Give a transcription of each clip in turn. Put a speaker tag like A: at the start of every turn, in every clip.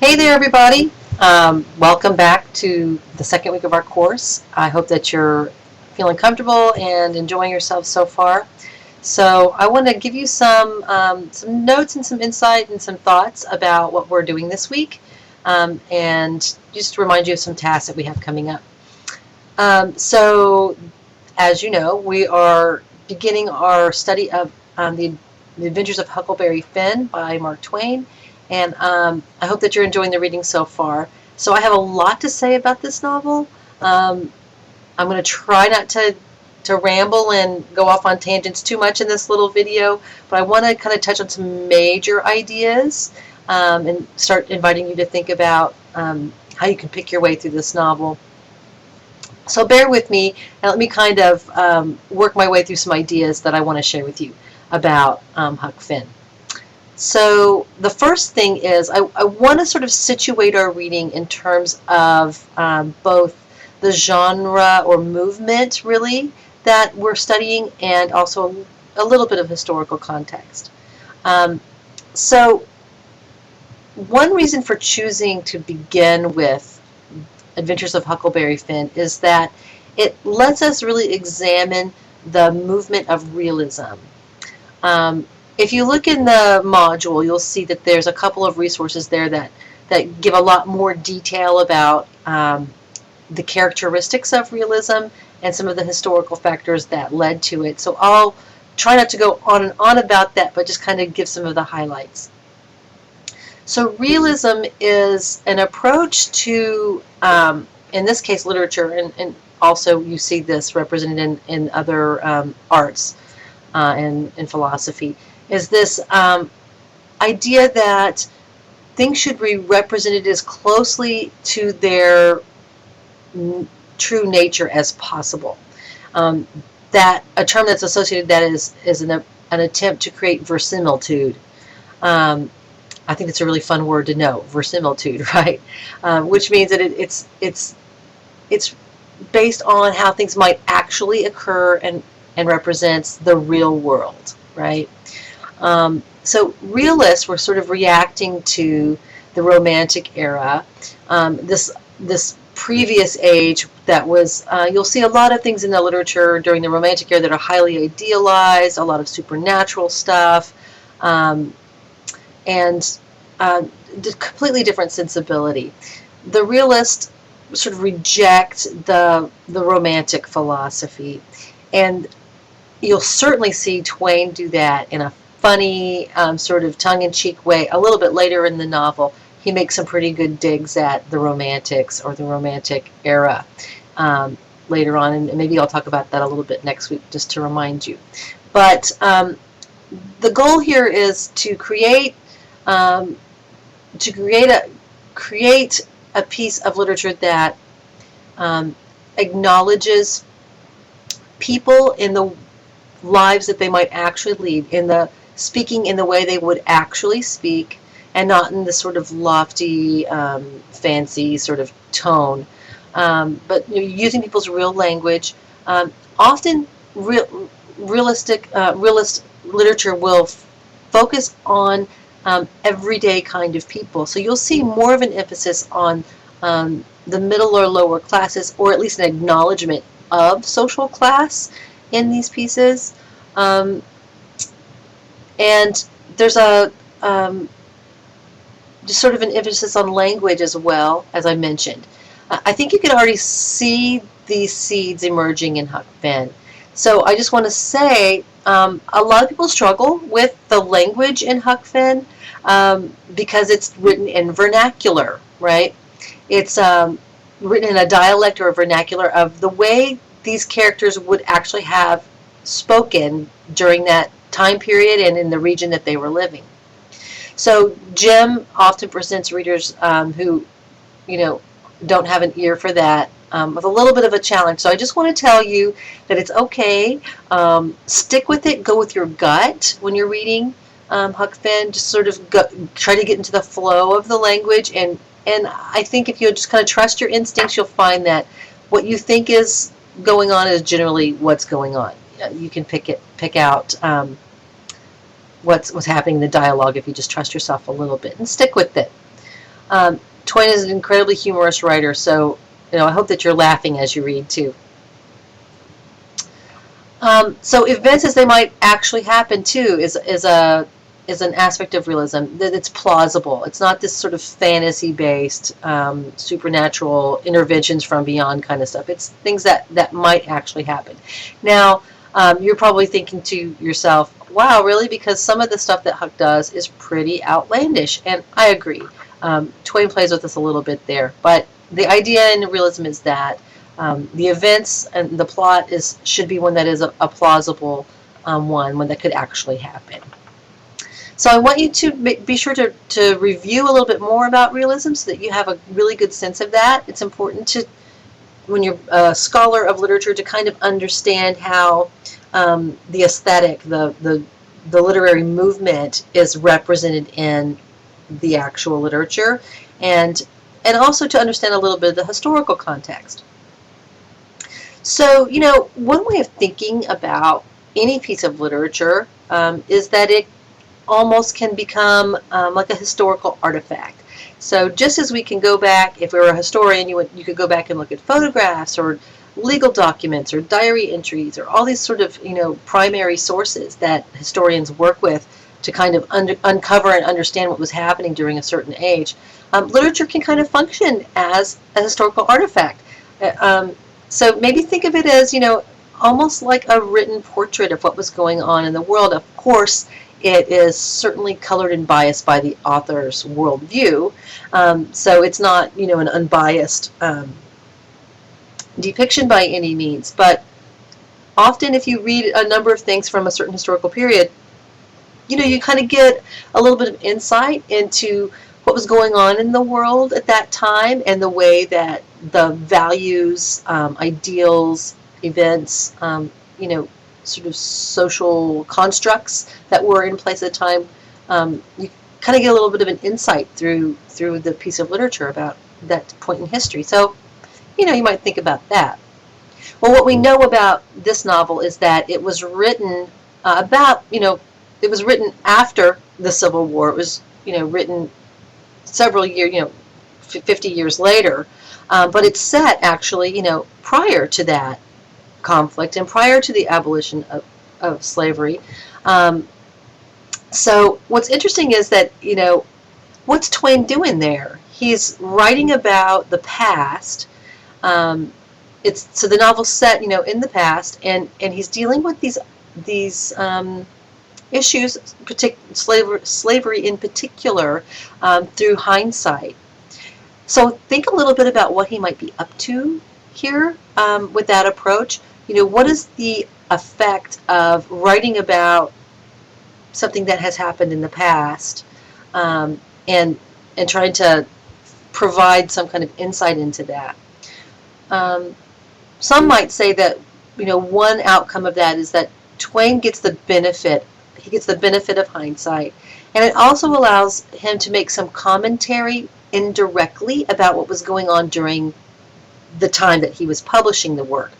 A: Hey there, everybody. Welcome back to the second week of our course. I hope that you're feeling comfortable and enjoying yourself so far. So I want to give you some notes and some insight and some thoughts about what we're doing this week, and just to remind you of some tasks that we have coming up. So, as you know, we are beginning our study of the Adventures of Huckleberry Finn by Mark Twain. And I hope that you're enjoying the reading so far. So I have a lot to say about this novel. I'm going to try not to ramble and go off on tangents too much in this little video, but I want to kind of touch on some major ideas and start inviting you to think about how you can pick your way through this novel. So bear with me and let me kind of work my way through some ideas that I want to share with you about Huck Finn. So the first thing is I want to sort of situate our reading in terms of both the genre or movement, really, that we're studying, and also a little bit of historical context. So one reason for choosing to begin with Adventures of Huckleberry Finn is that it lets us really examine the movement of realism. If you look in the module, you'll see that there's a couple of resources there that give a lot more detail about the characteristics of realism and some of the historical factors that led to it. So I'll try not to go on and on about that, but just kind of give some of the highlights. So realism is an approach to, in this case, literature, and also you see this represented in other arts and in philosophy, is this idea that things should be represented as closely to their true nature as possible. That a term that's associated with that is an attempt to create verisimilitude. I think it's a really fun word to know, verisimilitude, right? Which means that it's based on how things might actually occur and represents the real world, right? So realists were sort of reacting to the Romantic era, this previous age that was, you'll see a lot of things in the literature during the Romantic era that are highly idealized, a lot of supernatural stuff, and completely different sensibility. The realists sort of reject the Romantic philosophy, and you'll certainly see Twain do that in a funny, sort of tongue-in-cheek way. A little bit later in the novel, he makes some pretty good digs at the Romantics or the Romantic era later on, and maybe I'll talk about that a little bit next week just to remind you. But the goal here is to create a piece of literature that acknowledges people in the lives that they might actually lead, in the speaking in the way they would actually speak, and not in the sort of lofty, fancy sort of tone, but using people's real language. Often, realist literature will focus on everyday kind of people. So you'll see more of an emphasis on the middle or lower classes, or at least an acknowledgement of social class in these pieces. And there's a just sort of an emphasis on language as well, as I mentioned. I think you can already see these seeds emerging in Huck Finn. So I just want to say a lot of people struggle with the language in Huck Finn because it's written in vernacular, right? It's written in a dialect or a vernacular of the way these characters would actually have spoken during that time period and in the region that they were living. So Jim often presents readers who, don't have an ear for that with a little bit of a challenge. So I just want to tell you that it's okay. Stick with it. Go with your gut when you're reading Huck Finn. Just sort of try to get into the flow of the language. And I think if you just kind of trust your instincts, you'll find that what you think is going on is generally what's going on. You can pick out what's happening in the dialogue if you just trust yourself a little bit and stick with it. Twain is an incredibly humorous writer, so I hope that you're laughing as you read too. So events as they might actually happen too is an aspect of realism that it's plausible. It's not this sort of fantasy-based supernatural interventions from beyond kind of stuff. It's things that might actually happen. Now, you're probably thinking to yourself, "Wow, really?" Because some of the stuff that Huck does is pretty outlandish, and I agree. Twain plays with us a little bit there, but the idea in realism is that the events and the plot should be one that is a plausible one that could actually happen. So I want you to be sure to review a little bit more about realism so that you have a really good sense of that. It's important to, when you're a scholar of literature, to kind of understand how the aesthetic, the literary movement is represented in the actual literature, and also to understand a little bit of the historical context. So, one way of thinking about any piece of literature is that it almost can become like a historical artifact. So just as we can go back, if we were a historian, you could go back and look at photographs or legal documents or diary entries or all these sort of primary sources that historians work with to kind of uncover and understand what was happening during a certain age. Literature can kind of function as a historical artifact. So maybe think of it as, almost like a written portrait of what was going on in the world. Of course, it is certainly colored and biased by the author's worldview. So it's not, an unbiased depiction by any means. But often if you read a number of things from a certain historical period, you kind of get a little bit of insight into what was going on in the world at that time and the way that the values, ideals, events, sort of social constructs that were in place at the time. You kind of get a little bit of an insight through the piece of literature about that point in history. So, you might think about that. Well, what we know about this novel is that it was written it was written after the Civil War. It was, written several years, 50 years later. But it's set actually, prior to that conflict and prior to the abolition of slavery. So what's interesting is that, what's Twain doing there? He's writing about the past. So the novel's set, in the past, and he's dealing with these issues, slavery in particular, through hindsight. So think a little bit about what he might be up to here with that approach. What is the effect of writing about something that has happened in the past, and trying to provide some kind of insight into that? Some might say that one outcome of that is that Twain gets the benefit. He gets the benefit of hindsight, and it also allows him to make some commentary indirectly about what was going on during the time that he was publishing the work.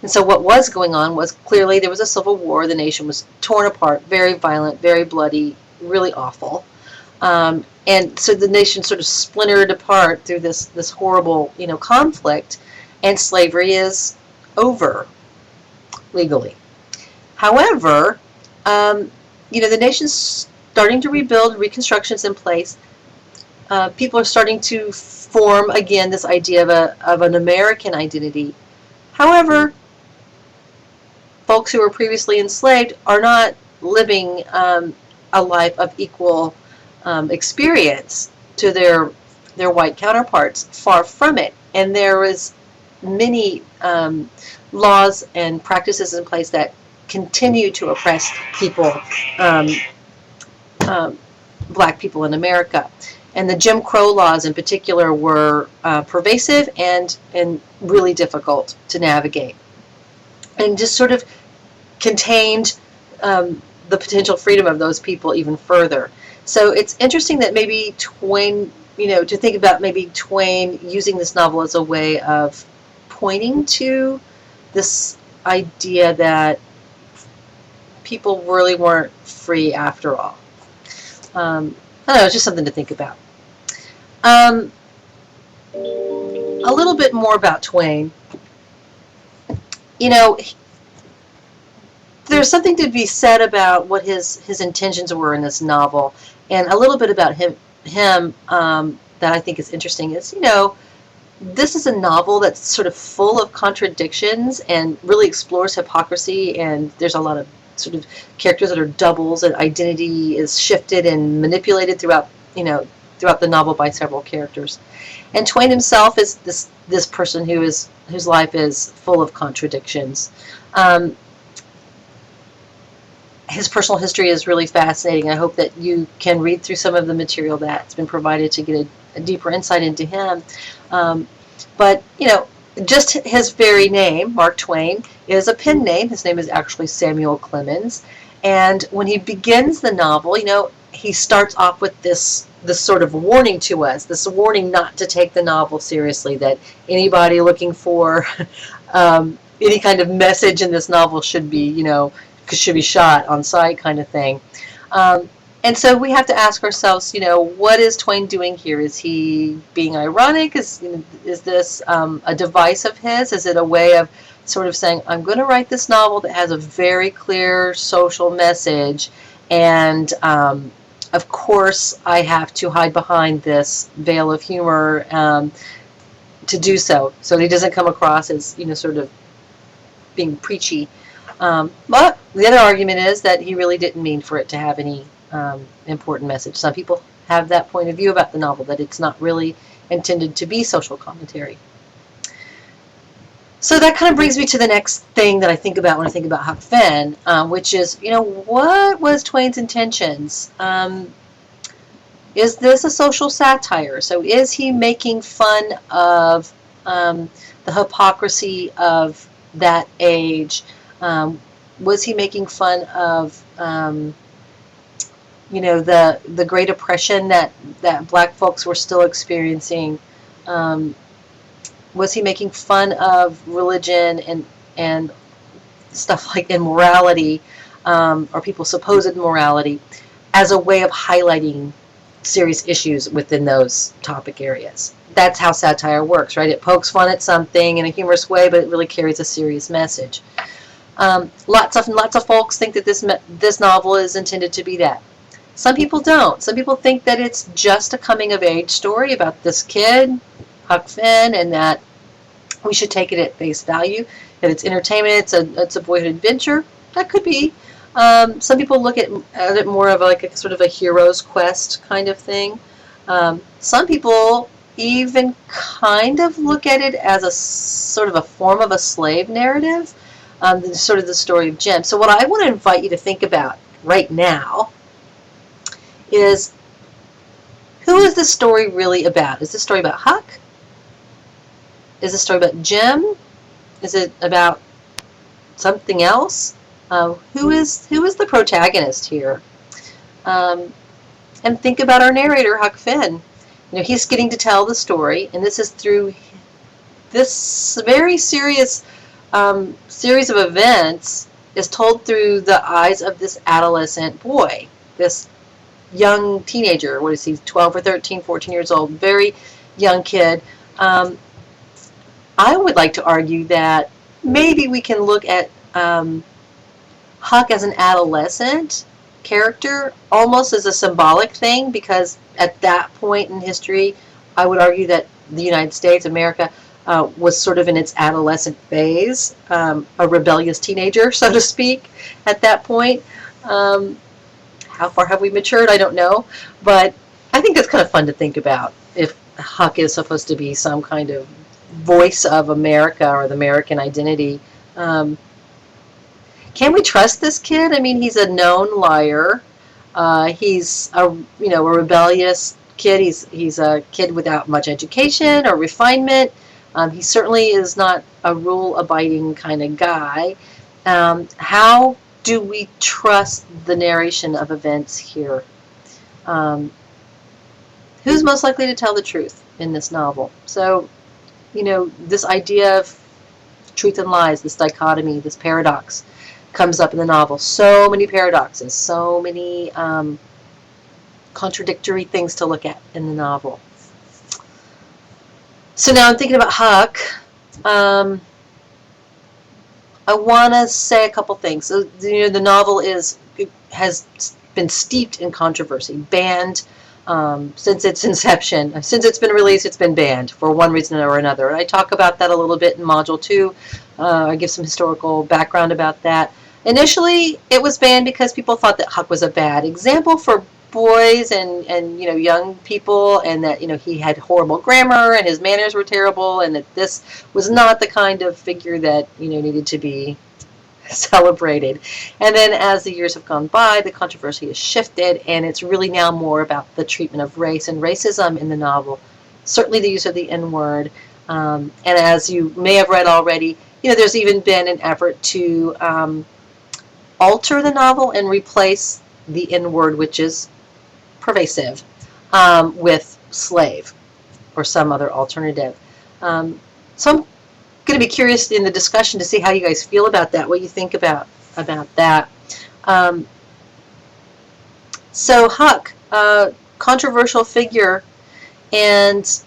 A: And so what was going on was clearly there was a civil war. The nation was torn apart, very violent, very bloody, really awful. And so the nation sort of splintered apart through this horrible, conflict, and slavery is over legally. However, the nation's starting to rebuild, reconstruction's in place. People are starting to form again this idea of an American identity. However, folks who were previously enslaved are not living a life of equal experience to their white counterparts. Far from it. And there is many laws and practices in place that continue to oppress people, black people in America. And the Jim Crow laws in particular were pervasive and really difficult to navigate, and just sort of contained the potential freedom of those people even further. So it's interesting that maybe Twain, to think about maybe Twain using this novel as a way of pointing to this idea that people really weren't free after all. I don't know, it's just something to think about. Um, a little bit more about Twain. You know, there's something to be said about what his intentions were in this novel, and a little bit about him that I think is interesting is, this is a novel that's sort of full of contradictions and really explores hypocrisy, and there's a lot of sort of characters that are doubles, and identity is shifted and manipulated throughout the novel by several characters. And Twain himself is this person whose life is full of contradictions. Um, his personal history is really fascinating. I hope that you can read through some of the material that's been provided to get a deeper insight into him. Um, but, just his very name, Mark Twain, is a pen name. His name is actually Samuel Clemens. And when he begins the novel, he starts off with this sort of warning to us, this warning not to take the novel seriously, that anybody looking for any kind of message in this novel should be shot on sight, kind of thing. Um, and so we have to ask ourselves, what is Twain doing here? Is he being ironic? Is this a device of his? Is it a way of sort of saying, I'm going to write this novel that has a very clear social message, and of course I have to hide behind this veil of humor to do so he doesn't come across as, sort of being preachy. But the other argument is that he really didn't mean for it to have any important message. Some people have that point of view about the novel, that it's not really intended to be social commentary. So that kind of brings me to the next thing that I think about when I think about Huck Finn, which is, what was Twain's intentions? Is this a social satire? So is he making fun of the hypocrisy of that age? Was he making fun of the Great Oppression that black folks were still experiencing? Was he making fun of religion and stuff like immorality, or people's supposed immorality, as a way of highlighting serious issues within those topic areas? That's how satire works, right? It pokes fun at something in a humorous way, but it really carries a serious message. Lots of folks think that this novel is intended to be that. Some people don't. Some people think that it's just a coming of age story about this kid, Huck Finn, and that we should take it at face value. That it's entertainment, it's a boyhood adventure. That could be. Some people look at it more of like a sort of a hero's quest kind of thing. Some people even kind of look at it as a sort of a form of a slave narrative. Sort of the story of Jim. So what I want to invite you to think about right now is, who is this story really about? Is this story about Huck? Is this story about Jim? Is it about something else? Who is the protagonist here? And think about our narrator, Huck Finn. He's getting to tell the story, and this is through this very serious series of events is told through the eyes of this adolescent boy, this young teenager. What is he, 12 or 13, 14 years old, very young kid. I would like to argue that maybe we can look at Huck as an adolescent character almost as a symbolic thing, because at that point in history, I would argue that the United States, America, was sort of in its adolescent phase, a rebellious teenager, so to speak, at that point. How far have we matured? I don't know. But I think that's kind of fun to think about, if Huck is supposed to be some kind of voice of America or the American identity. Can we trust this kid? I mean, he's a known liar. He's a rebellious kid. He's a kid without much education or refinement. He certainly is not a rule-abiding kind of guy. How do we trust the narration of events here? Who's most likely to tell the truth in this novel? So, this idea of truth and lies, this dichotomy, this paradox, comes up in the novel. So many paradoxes, so many contradictory things to look at in the novel. So now I'm thinking about Huck. Um, I want to say a couple things. So, the novel has been steeped in controversy, banned since its inception. Since it's been released, it's been banned for one reason or another. And I talk about that a little bit in Module 2. I give some historical background about that. Initially, it was banned because people thought that Huck was a bad example for boys and young people, and that he had horrible grammar and his manners were terrible, and that this was not the kind of figure that needed to be celebrated. And then as the years have gone by, the controversy has shifted, and it's really now more about the treatment of race and racism in the novel. Certainly the use of the N-word. And as you may have read already, there's even been an effort to alter the novel and replace the N-word, which is pervasive, with slave or some other alternative. So I'm going to be curious in the discussion to see how you guys feel about that, what you think about that. So Huck, controversial figure, and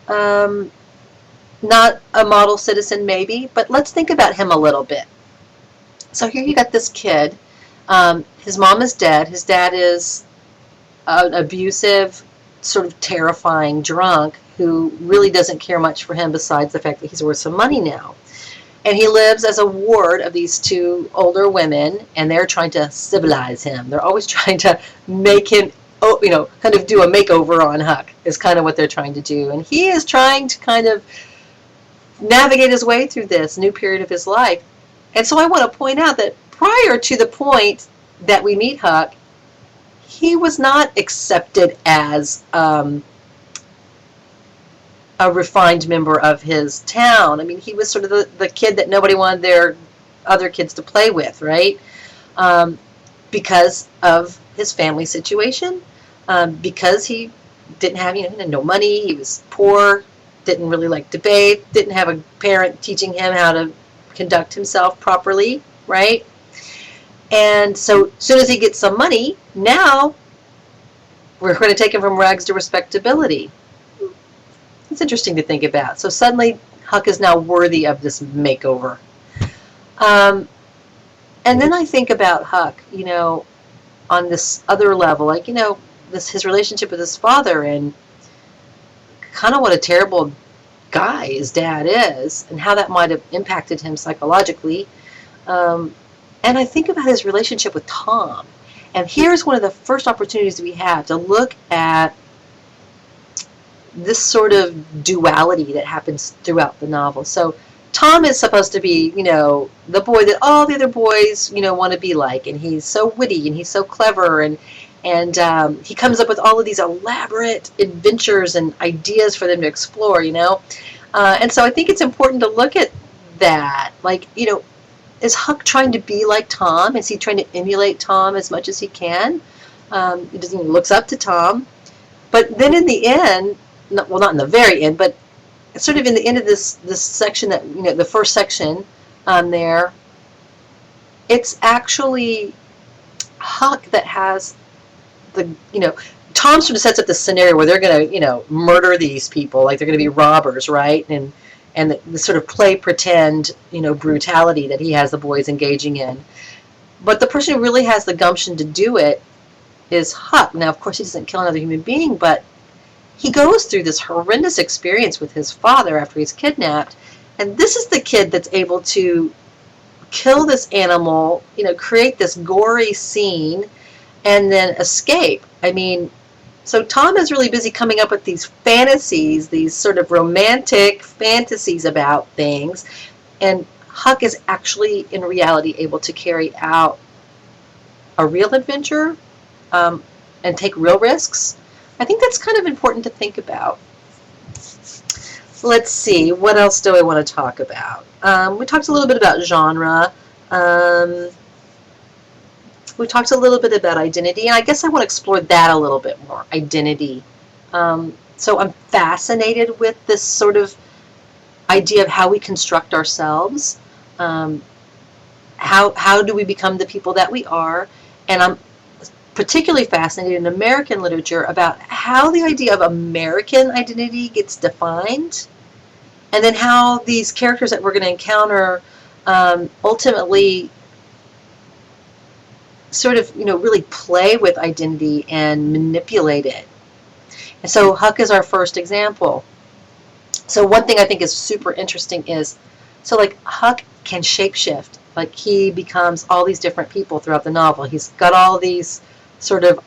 A: not a model citizen maybe, but let's think about him a little bit. So here you got this kid. His mom is dead. His dad is an abusive, sort of terrifying drunk who really doesn't care much for him besides the fact that he's worth some money now. And he lives as a ward of these two older women, and they're trying to civilize him. They're always trying to make him, kind of do a makeover on Huck, is kind of what they're trying to do. And he is trying to kind of navigate his way through this new period of his life. And so I want to point out that prior to the point that we meet Huck, he was not accepted as a refined member of his town. I mean, he was sort of the kid that nobody wanted their other kids to play with, right? Because of his family situation, because he didn't have, no money, he was poor, didn't really like to bathe, didn't have a parent teaching him how to conduct himself properly, right? And so as soon as he gets some money, now we're going to take him from rags to respectability. It's interesting to think about. So suddenly Huck is now worthy of this makeover. And then I think about Huck, on this other level, like, his relationship with his father, and kind of what a terrible guy his dad is, and how that might have impacted him psychologically. And I think about his relationship with Tom. And here's one of the first opportunities we have to look at this sort of duality that happens throughout the novel. So Tom is supposed to be, the boy that all the other boys, want to be like. And he's so witty and he's so clever. And he comes up with all of these elaborate adventures and ideas for them to explore, And so I think it's important to look at that. Like, is Huck trying to be like Tom? Is he trying to emulate Tom as much as he can? He looks up to Tom. But then in the end, not in the very end, but sort of in the end of this section, that the first section there, it's actually Huck that has the, Tom sort of sets up this scenario where they're going to, murder these people, like they're going to be robbers, right? And the sort of play pretend, brutality that he has the boys engaging in. But the person who really has the gumption to do it is Huck. Now, of course, he doesn't kill another human being, but he goes through this horrendous experience with his father after he's kidnapped. And this is the kid that's able to kill this animal, create this gory scene, and then escape. I mean, so Tom is really busy coming up with these fantasies, these sort of romantic fantasies about things, and Huck is actually, in reality, able to carry out a real adventure and take real risks. I think that's kind of important to think about. Let's see, what else do I want to talk about? We talked a little bit about genre. We talked a little bit about identity, and I guess I want to explore that a little bit more, identity. So I'm fascinated with this sort of idea of how we construct ourselves. How do we become the people that we are? And I'm particularly fascinated in American literature about how the idea of American identity gets defined. and then how these characters that we're going to encounter ultimately sort of, really play with identity and manipulate it. And so Huck is our first example. So one thing I think is super interesting is, so like Huck can shapeshift. Like he becomes all these different people throughout the novel. He's got all these sort of,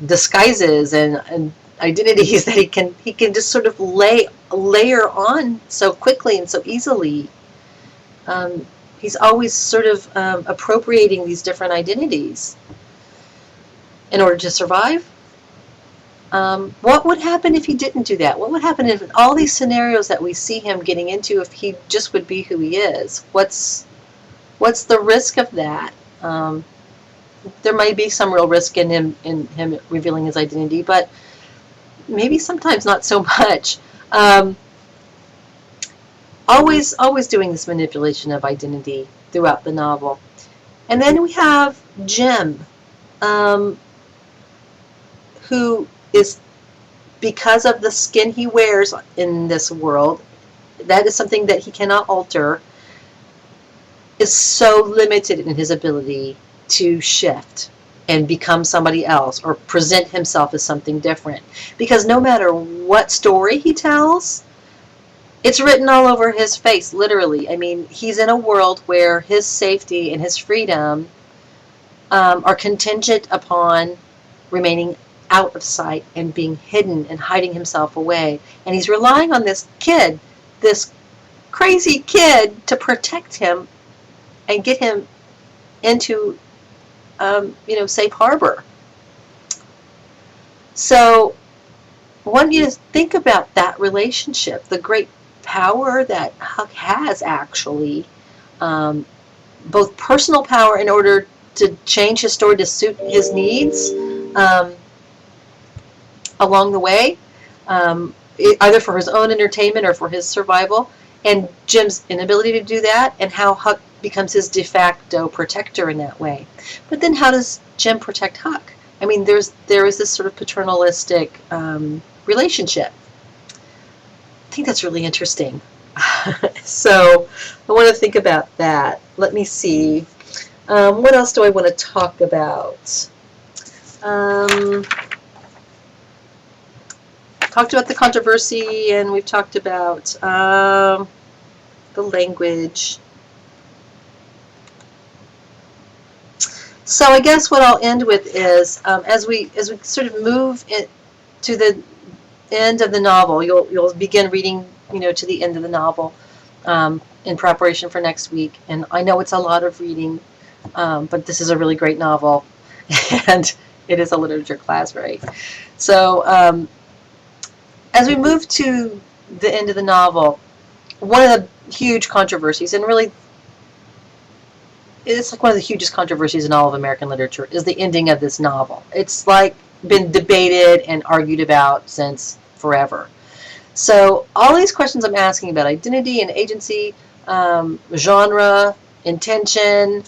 A: disguises and identities that he can just sort of layer on so quickly and so easily. He's always sort of appropriating these different identities in order to survive. What would happen if he didn't do that? What would happen if all these scenarios that we see him getting into, if he just would be who he is? What's the risk of that? There might be some real risk in him revealing his identity, but maybe sometimes not so much. Always doing this manipulation of identity throughout the novel. And then we have Jim, who is, because of the skin he wears in this world, that is something that he cannot alter, is so limited in his ability to shift and become somebody else or present himself as something different. Because no matter what story he tells, it's written all over his face, literally. I mean, he's in a world where his safety and his freedom are contingent upon remaining out of sight and being hidden and hiding himself away. And he's relying on this kid, this crazy kid, to protect him and get him into, safe harbor. So I want you to think about that relationship, the great power that Huck has, actually, both personal power in order to change his story to suit his needs along the way, either for his own entertainment or for his survival, and Jim's inability to do that, and how Huck becomes his de facto protector in that way. But then how does Jim protect Huck? I mean, there is this sort of paternalistic relationship. I think that's really interesting. So I want to think about that. Let me see. What else do I want to talk about? Talked about the controversy, and we've talked about the language. So I guess what I'll end with is, as we sort of move to the end of the novel, you'll begin reading, to the end of the novel, in preparation for next week. And I know it's a lot of reading, but this is a really great novel, and it is a literature class, right? So as we move to the end of the novel, one of the huge controversies, and really it's like one of the hugest controversies in all of American literature, is the ending of this novel. It's like been debated and argued about since forever. So all these questions I'm asking about identity and agency, genre, intention,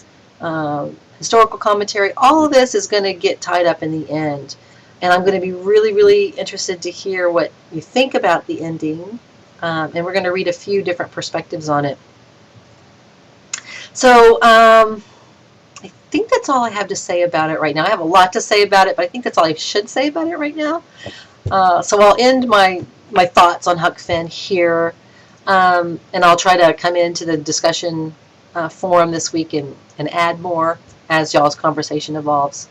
A: historical commentary, all of this is going to get tied up in the end. And I'm going to be really, really interested to hear what you think about the ending. And we're going to read a few different perspectives on it. So I think that's all I have to say about it right now. I have a lot to say about it, but I think that's all I should say about it right now. So I'll end my thoughts on Huck Finn here, and I'll try to come into the discussion forum this week and add more as y'all's conversation evolves.